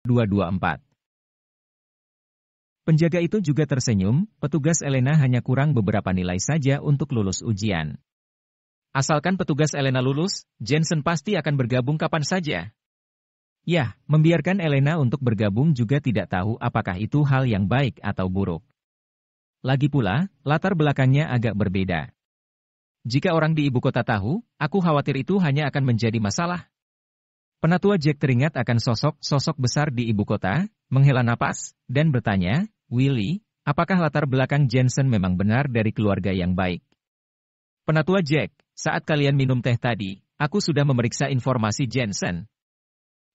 224. Penjaga itu juga tersenyum, petugas Elena hanya kurang beberapa nilai saja untuk lulus ujian. Asalkan petugas Elena lulus, Jensen pasti akan bergabung kapan saja. Ya, membiarkan Elena untuk bergabung juga tidak tahu apakah itu hal yang baik atau buruk. Lagi pula, latar belakangnya agak berbeda. Jika orang di ibu kota tahu, aku khawatir itu hanya akan menjadi masalah. Penatua Jack teringat akan sosok besar di ibu kota, menghela napas, dan bertanya, Willy, apakah latar belakang Jensen memang benar dari keluarga yang baik? Penatua Jack, saat kalian minum teh tadi, aku sudah memeriksa informasi Jensen.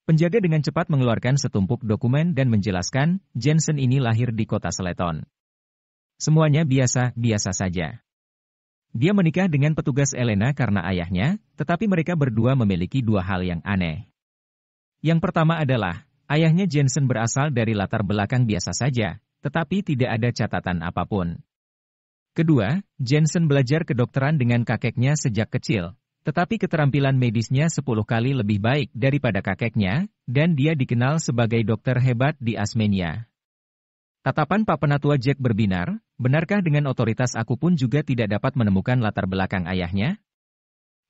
Penjaga dengan cepat mengeluarkan setumpuk dokumen dan menjelaskan, Jensen ini lahir di kota Seleton. Semuanya biasa saja. Dia menikah dengan petugas Elena karena ayahnya, tetapi mereka berdua memiliki dua hal yang aneh. Yang pertama adalah, ayahnya Jensen berasal dari latar belakang biasa saja, tetapi tidak ada catatan apapun. Kedua, Jensen belajar kedokteran dengan kakeknya sejak kecil, tetapi keterampilan medisnya 10 kali lebih baik daripada kakeknya, dan dia dikenal sebagai dokter hebat di Asmenia. Tatapan Pak Penatua Jack berbinar, benarkah dengan otoritas aku pun juga tidak dapat menemukan latar belakang ayahnya?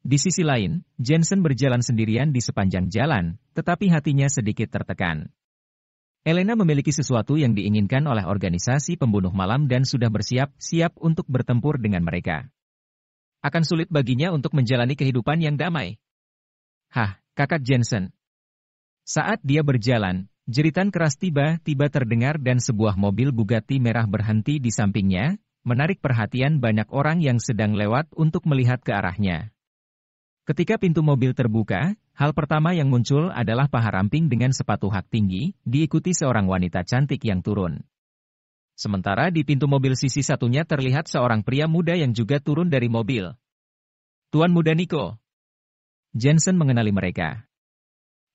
Di sisi lain, Jensen berjalan sendirian di sepanjang jalan, tetapi hatinya sedikit tertekan. Elena memiliki sesuatu yang diinginkan oleh organisasi pembunuh malam dan sudah bersiap-siap untuk bertempur dengan mereka. Akan sulit baginya untuk menjalani kehidupan yang damai. Hah, kakak Jensen. Saat dia berjalan, jeritan keras tiba-tiba terdengar dan sebuah mobil Bugatti merah berhenti di sampingnya, menarik perhatian banyak orang yang sedang lewat untuk melihat ke arahnya. Ketika pintu mobil terbuka, hal pertama yang muncul adalah paha ramping dengan sepatu hak tinggi, diikuti seorang wanita cantik yang turun. Sementara di pintu mobil sisi satunya terlihat seorang pria muda yang juga turun dari mobil. Tuan Muda Nico. Jensen mengenali mereka.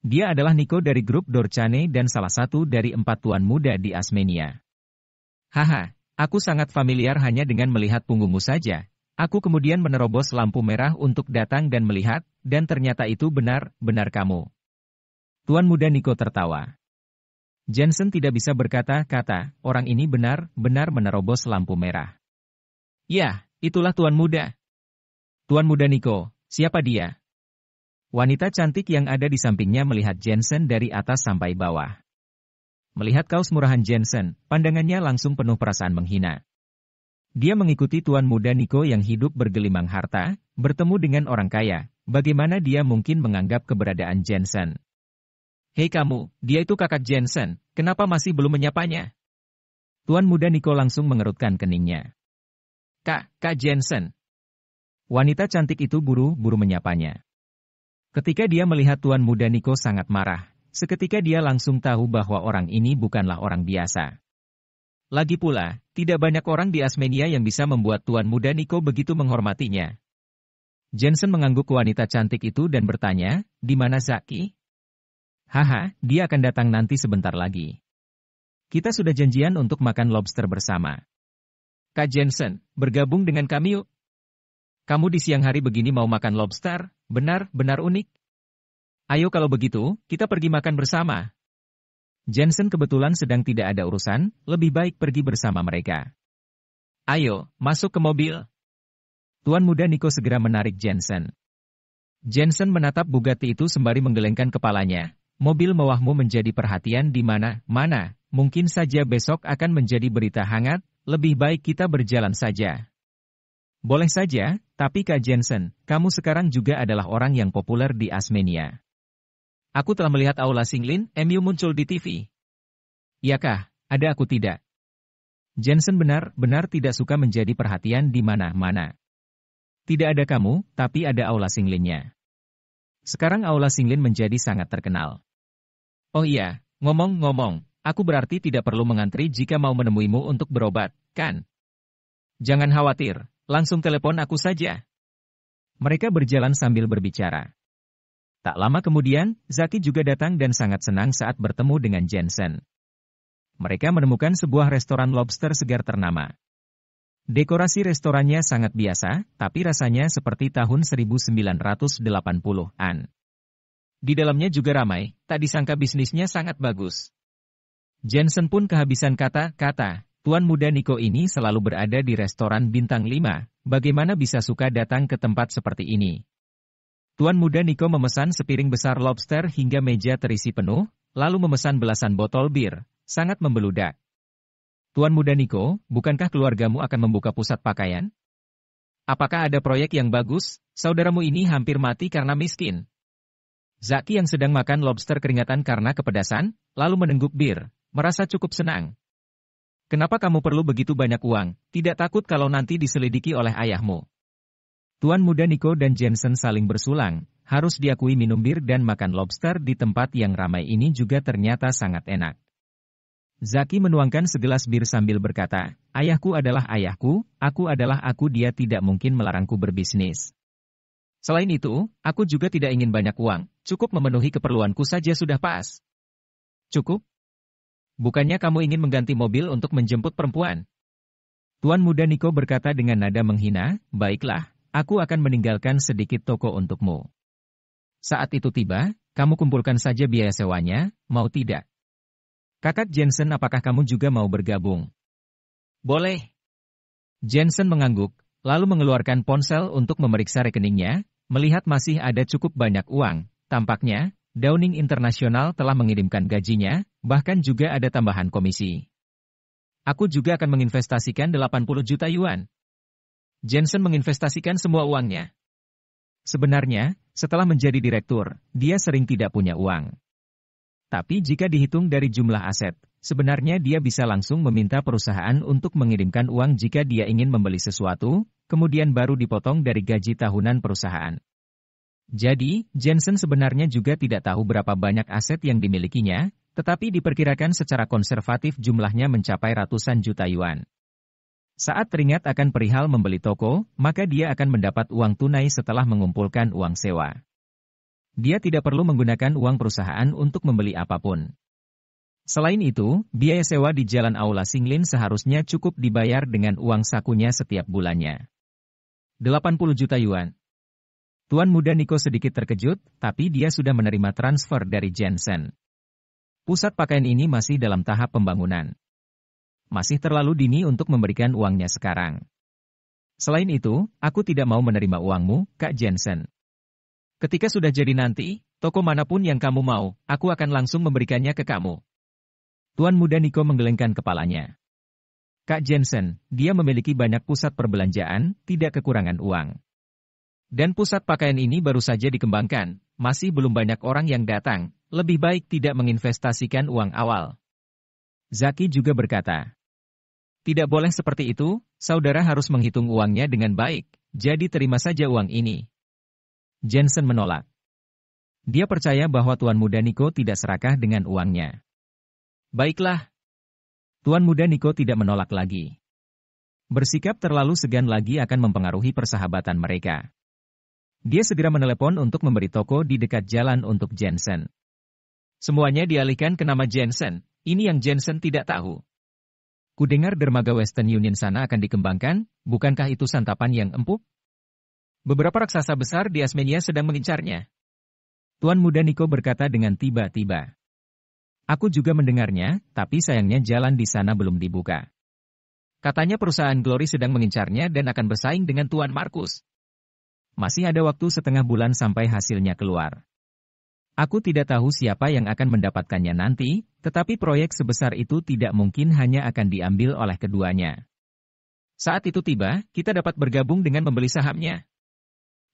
Dia adalah Nico dari grup Dorchane dan salah satu dari 4 tuan muda di Asmenia. Haha, aku sangat familiar hanya dengan melihat punggungmu saja. Aku kemudian menerobos lampu merah untuk datang dan melihat, dan ternyata itu benar-benar kamu. Tuan Muda Nico tertawa. Jensen tidak bisa berkata-kata, orang ini benar-benar menerobos lampu merah. Ya, itulah Tuan Muda. Tuan Muda Nico, siapa dia? Wanita cantik yang ada di sampingnya melihat Jensen dari atas sampai bawah. Melihat kaos murahan Jensen, pandangannya langsung penuh perasaan menghina. Dia mengikuti Tuan Muda Nico yang hidup bergelimang harta, bertemu dengan orang kaya, bagaimana dia mungkin menganggap keberadaan Jensen? Hei kamu, dia itu kakak Jensen, kenapa masih belum menyapanya? Tuan Muda Nico langsung mengerutkan keningnya. Kak Jensen. Wanita cantik itu buru-buru menyapanya. Ketika dia melihat Tuan Muda Nico sangat marah, seketika dia langsung tahu bahwa orang ini bukanlah orang biasa. Lagi pula, tidak banyak orang di Asmenia yang bisa membuat Tuan Muda Nico begitu menghormatinya. Jensen mengangguk wanita cantik itu dan bertanya, di mana Zaki? Haha, dia akan datang nanti sebentar lagi. Kita sudah janjian untuk makan lobster bersama. Kak Jensen, bergabung dengan kami yuk. Kamu di siang hari begini mau makan lobster, benar-benar unik. Ayo kalau begitu, kita pergi makan bersama. Jensen kebetulan sedang tidak ada urusan, lebih baik pergi bersama mereka. Ayo, masuk ke mobil. Tuan Muda Nico segera menarik Jensen. Jensen menatap Bugatti itu sembari menggelengkan kepalanya. Mobil mewahmu menjadi perhatian di mana-mana, mungkin saja besok akan menjadi berita hangat, lebih baik kita berjalan saja. Boleh saja, tapi Kak Jensen, kamu sekarang juga adalah orang yang populer di Asmenia. Aku telah melihat Aula Singlin, MU muncul di TV. Iyakah, ada aku tidak. Jensen benar-benar tidak suka menjadi perhatian di mana-mana. Tidak ada kamu, tapi ada Aula Singlinnya. Sekarang Aula Singlin menjadi sangat terkenal. Oh iya, ngomong-ngomong, aku berarti tidak perlu mengantri jika mau menemuimu untuk berobat, kan? Jangan khawatir, langsung telepon aku saja. Mereka berjalan sambil berbicara. Tak lama kemudian, Zaki juga datang dan sangat senang saat bertemu dengan Jensen. Mereka menemukan sebuah restoran lobster segar ternama. Dekorasi restorannya sangat biasa, tapi rasanya seperti tahun 1980-an. Di dalamnya juga ramai, tak disangka bisnisnya sangat bagus. Jensen pun kehabisan kata-kata. Tuan muda Nico ini selalu berada di restoran bintang 5, bagaimana bisa suka datang ke tempat seperti ini? Tuan muda Nico memesan sepiring besar lobster hingga meja terisi penuh, lalu memesan belasan botol bir, sangat membeludak. Tuan muda Nico, bukankah keluargamu akan membuka pusat pakaian? Apakah ada proyek yang bagus? Saudaramu ini hampir mati karena miskin. Zaki yang sedang makan lobster keringatan karena kepedasan, lalu menengguk bir, merasa cukup senang. Kenapa kamu perlu begitu banyak uang? Tidak takut kalau nanti diselidiki oleh ayahmu? Tuan muda Nico dan Jensen saling bersulang, harus diakui minum bir dan makan lobster di tempat yang ramai ini juga ternyata sangat enak. Zaki menuangkan segelas bir sambil berkata, ayahku adalah ayahku, aku adalah aku, dia tidak mungkin melarangku berbisnis. Selain itu, aku juga tidak ingin banyak uang, cukup memenuhi keperluanku saja sudah pas. Cukup? Bukannya kamu ingin mengganti mobil untuk menjemput perempuan? Tuan muda Nico berkata dengan nada menghina, baiklah, aku akan meninggalkan sedikit toko untukmu. Saat itu tiba, kamu kumpulkan saja biaya sewanya, mau tidak? Kakak Jensen, apakah kamu juga mau bergabung? Boleh. Jensen mengangguk, lalu mengeluarkan ponsel untuk memeriksa rekeningnya, melihat masih ada cukup banyak uang. Tampaknya, Downing International telah mengirimkan gajinya, bahkan juga ada tambahan komisi. Aku juga akan menginvestasikan 80 juta yuan. Jensen menginvestasikan semua uangnya. Sebenarnya, setelah menjadi direktur, dia sering tidak punya uang. Tapi jika dihitung dari jumlah aset, sebenarnya dia bisa langsung meminta perusahaan untuk mengirimkan uang jika dia ingin membeli sesuatu, kemudian baru dipotong dari gaji tahunan perusahaan. Jadi, Jensen sebenarnya juga tidak tahu berapa banyak aset yang dimilikinya, tetapi diperkirakan secara konservatif jumlahnya mencapai ratusan juta yuan. Saat teringat akan perihal membeli toko, maka dia akan mendapat uang tunai setelah mengumpulkan uang sewa. Dia tidak perlu menggunakan uang perusahaan untuk membeli apapun. Selain itu, biaya sewa di Jalan Aula Singlin seharusnya cukup dibayar dengan uang sakunya setiap bulannya. 80 juta yuan. Tuan muda Nico sedikit terkejut, tapi dia sudah menerima transfer dari Jensen. Pusat pakaian ini masih dalam tahap pembangunan. Masih terlalu dini untuk memberikan uangnya sekarang. Selain itu, aku tidak mau menerima uangmu, Kak Jensen. Ketika sudah jadi nanti, toko manapun yang kamu mau, aku akan langsung memberikannya ke kamu. Tuan muda Nico menggelengkan kepalanya. Kak Jensen, dia memiliki banyak pusat perbelanjaan, tidak kekurangan uang. Dan pusat pakaian ini baru saja dikembangkan, masih belum banyak orang yang datang, lebih baik tidak menginvestasikan uang awal. Zaki juga berkata, tidak boleh seperti itu, saudara harus menghitung uangnya dengan baik, jadi terima saja uang ini. Jensen menolak. Dia percaya bahwa Tuan muda Nico tidak serakah dengan uangnya. Baiklah. Tuan muda Nico tidak menolak lagi. Bersikap terlalu segan lagi akan mempengaruhi persahabatan mereka. Dia segera menelepon untuk memberi toko di dekat jalan untuk Jensen. Semuanya dialihkan ke nama Jensen, ini yang Jensen tidak tahu. Kudengar dermaga Western Union sana akan dikembangkan, bukankah itu santapan yang empuk? Beberapa raksasa besar di Asmenia sedang mengincarnya. Tuan muda Nico berkata dengan tiba-tiba. Aku juga mendengarnya, tapi sayangnya jalan di sana belum dibuka. Katanya perusahaan Glory sedang mengincarnya dan akan bersaing dengan Tuan Markus. Masih ada waktu setengah bulan sampai hasilnya keluar. Aku tidak tahu siapa yang akan mendapatkannya nanti, tetapi proyek sebesar itu tidak mungkin hanya akan diambil oleh keduanya. Saat itu tiba, kita dapat bergabung dengan membeli sahamnya.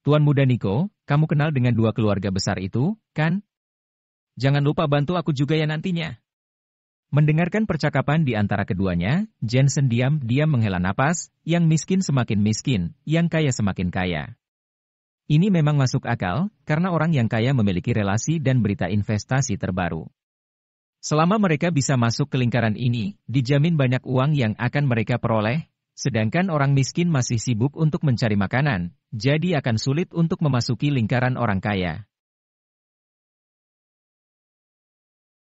Tuan muda Nico, kamu kenal dengan dua keluarga besar itu, kan? Jangan lupa bantu aku juga ya nantinya. Mendengarkan percakapan di antara keduanya, Jensen diam-diam menghela napas, yang miskin semakin miskin, yang kaya semakin kaya. Ini memang masuk akal, karena orang yang kaya memiliki relasi dan berita investasi terbaru. Selama mereka bisa masuk ke lingkaran ini, dijamin banyak uang yang akan mereka peroleh, sedangkan orang miskin masih sibuk untuk mencari makanan, jadi akan sulit untuk memasuki lingkaran orang kaya.